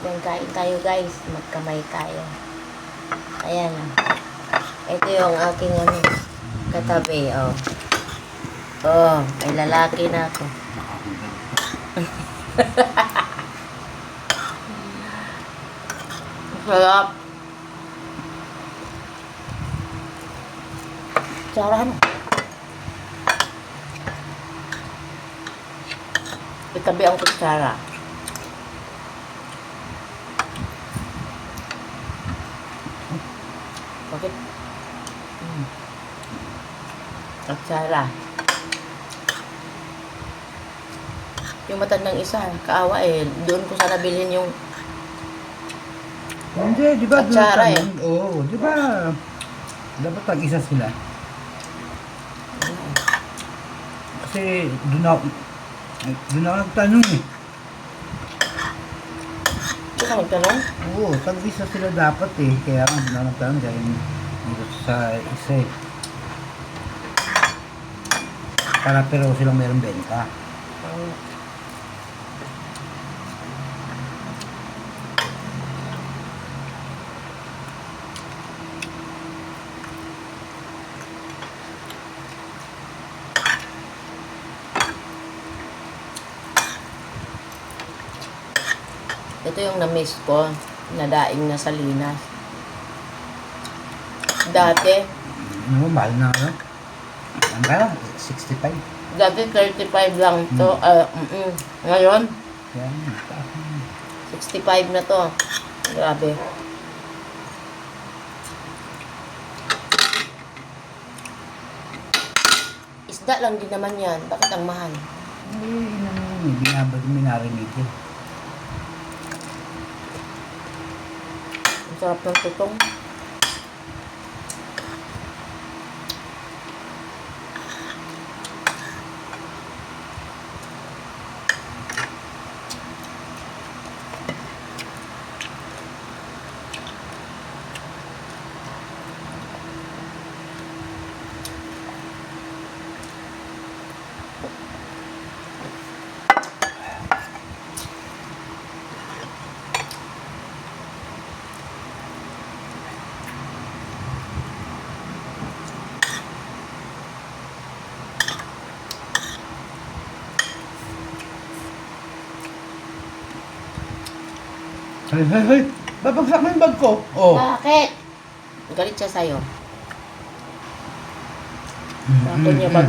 Yan, kain tayo guys. Magkamay tayo. Ayan. Ito yung aking katabi. Oh. Oh, may lalaki na ako. Sarap. Sarap. Itabi ang kutsara. Bakit? Kutsara. Yung matandang isa, kaawa eh. Doon ko sana bilhin yung Hindi, di ba? kutsara eh. Oo, di ba? Dapat tag-isa sila. Kasi doon ako nagtanong eh. Ito ka magtanong? Oo, tag-isa sila dapat eh. Kaya nga doon ako nagtanong dahil dito sa isa eh. Para pero silang mayroong benta. Ito yung na-miss ko, na daing na Salinas. Dati, Ano, mahal na ano? Ang kaya? 65. dati 35 lang to. Ngayon, Yan. 65 na to. Grabe. Isda lang din naman yan. Bakit ang mahal? Hindi nga ba minarinig eh. Ang sarap ng tutong. Hey! Babagsak mo yung bag ko. Oh. Bakit? Galit siya sa'yo. Bakit niya bag?